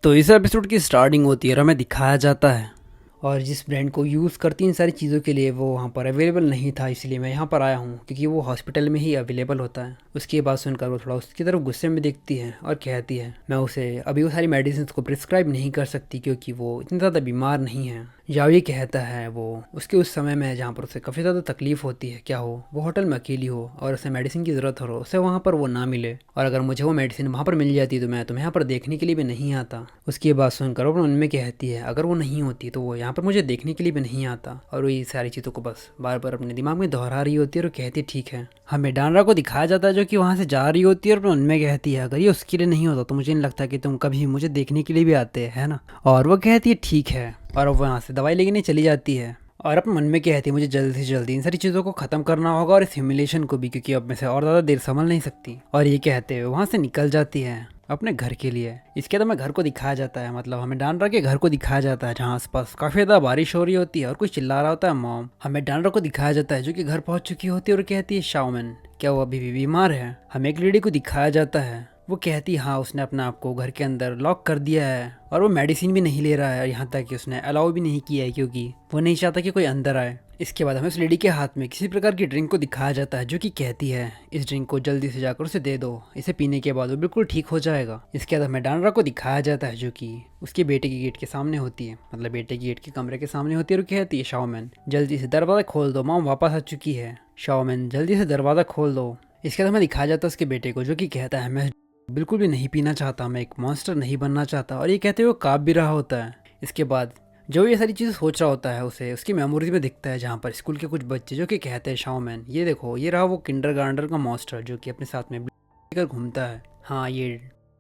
तो इस एपिसोड की स्टार्टिंग होती है और हमें दिखाया जाता है और जिस ब्रांड को यूज़ करती इन सारी चीज़ों के लिए वो वहाँ पर अवेलेबल नहीं था, इसलिए मैं यहाँ पर आया हूँ क्योंकि वो हॉस्पिटल में ही अवेलेबल होता है। उसकी बात सुनकर वो थोड़ा उसकी तरफ गुस्से में देखती है और कहती है मैं उसे अभी वो सारी मेडिसिन को प्रिस्क्राइब नहीं कर सकती क्योंकि वो इतनी ज़्यादा बीमार नहीं है। याओ ये कहता है वो उसके उस समय में जहाँ पर उसे काफ़ी ज़्यादा तकलीफ़ होती है, क्या हो वो होटल में अकेली हो और उसे मेडिसिन की ज़रूरत हो, उसे वहाँ पर वो ना मिले और अगर मुझे वो मेडिसिन वहाँ पर मिल जाती तो मैं तुम्हें यहाँ पर देखने के लिए भी नहीं आता। उसकी ये बात सुनकर वो अपने मन में कहती है अगर वो नहीं होती तो वो यहाँ पर मुझे देखने के लिए भी नहीं आता, और वो ये सारी चीज़ों को बस बार बार अपने दिमाग में दोहरा रही होती है और कहती है ठीक है। हमें डानरा को दिखाया जाता है जो कि वहाँ से जा रही होती है और अपने मन में कहती है अगर ये उसके लिए नहीं होता तो मुझे नहीं लगता कि तुम कभी मुझे देखने के लिए भी आते है ना। और वो कहती है ठीक है और वो वहाँ से दवाई लेने चली जाती है और अपने मन में कहती है मुझे जल्दी से जल्दी इन सारी चीज़ों को ख़त्म करना होगा और इस ह्यूमिलेशन को भी, क्योंकि अब मैं से और ज़्यादा देर संभल नहीं सकती। और ये कहते हुए वहाँ से निकल जाती है अपने घर के लिए। इसके बाद हमें घर को दिखाया जाता है, मतलब हमें डानरा के घर को दिखाया जाता है जहाँ आसपास काफ़ी ज़्यादा बारिश हो रही होती है और कुछ चिल्ला रहा होता है मॉम। हमें डानरा को दिखाया जाता है जो कि घर पहुँच चुकी होती है और कहती है शाओमेन क्या वो अभी भी बीमार है। हमें एक लेडी को दिखाया जाता है, वो कहती हाँ उसने अपने आप को घर के अंदर लॉक कर दिया है और वो मेडिसिन भी नहीं ले रहा है, यहाँ तक कि उसने अलाउ भी नहीं किया है क्योंकि वो नहीं चाहता कि कोई अंदर आए। इसके बाद हमें उस लेडी के हाथ में किसी प्रकार की ड्रिंक को दिखाया जाता है जो कि कहती है इस ड्रिंक को जल्दी से जाकर उसे दे दो, इसे पीने के बाद वो बिल्कुल ठीक हो जाएगा। इसके बाद हमें डानरा को दिखाया जाता है जो कि उसके बेटे के गेट के सामने होती है, मतलब बेटे के गेट के कमरे के सामने होती है और कहती है शाओमेन जल्दी से दरवाज़ा खोल दो, मॉम वापस आ चुकी है, शाओमेन जल्दी से दरवाज़ा खोल दो। इसके बाद हमें दिखाया जाता है उसके बेटे को जो कि कहता है मैं बिल्कुल भी नहीं पीना चाहता, मैं एक मॉन्स्टर नहीं बनना चाहता, और ये कहते हुए वो काँप भी रहा होता है। इसके बाद जो ये सारी चीज़ें सोच रहा होता है उसे उसकी मेमोरीज में दिखता है जहाँ पर स्कूल के कुछ बच्चे जो कि कहते हैं शाओमेन ये देखो ये रहा वो किंडरगार्टनर का मॉन्स्टर जो कि अपने साथ में लेकर घूमता है, हाँ ये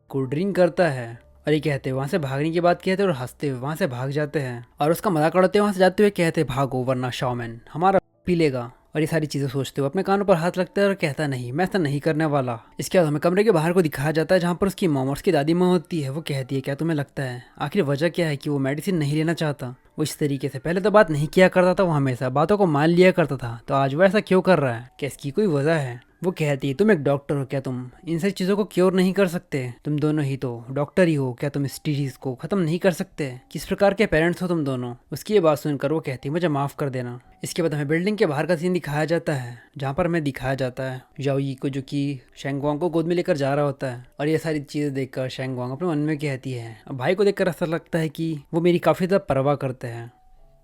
कोल्ड ड्रिंक करता है। और ये कहते हैं वहाँ से भागने की बात कहते हैं और हंसते हुए वहाँ से भाग जाते हैं और उसका मजाक उड़ाते हुए वहाँ से जाते हुए कहते हैं भागो वरना शाओमेन हमारा पी लेगा। और ये सारी चीज़ें सोचते हुए अपने कानों पर हाथ रखता है और कहता नहीं मैं ऐसा नहीं करने वाला। इसके बाद हमें कमरे के बाहर को दिखाया जाता है जहाँ पर उसकी मॉम और उसकी दादी माँ होती है। वो कहती है क्या तुम्हें लगता है आखिर वजह क्या है कि वो मेडिसिन नहीं लेना चाहता? वो इस तरीके से पहले तो बात नहीं किया करता था, वो हमेशा बातों को मान लिया करता था, तो आज वो ऐसा क्यों कर रहा है? क्या इसकी कोई वजह है? वो कहती है तुम एक डॉक्टर हो, क्या तुम इन सारी चीज़ों को क्योर नहीं कर सकते? तुम दोनों ही तो डॉक्टर ही हो, क्या तुम इस डिजीज़ को ख़त्म नहीं कर सकते? किस प्रकार के पेरेंट्स हो तुम दोनों? उसकी ये बात सुनकर वो कहती है मुझे माफ़ कर देना। इसके बाद हमें बिल्डिंग के बाहर का सीन दिखाया जाता है जहाँ पर हमें दिखाया जाता है याओई को जो कि शेंगवांग को गोद में लेकर जा रहा होता है। और ये सारी चीज़ें देखकर शेंगवांग अपने मन में कहती है अब भाई को देखकर ऐसा लगता है कि वो मेरी काफ़ी ज़्यादा परवाह करते हैं।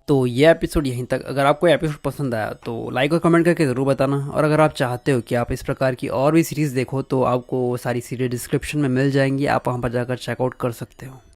तो ये एपिसोड यहीं तक। अगर आपको एपिसोड पसंद आया तो लाइक और कमेंट करके ज़रूर बताना, और अगर आप चाहते हो कि आप इस प्रकार की और भी सीरीज़ देखो तो आपको सारी सीरीज डिस्क्रिप्शन में मिल जाएंगी, आप वहाँ पर जाकर चेकआउट कर सकते हो।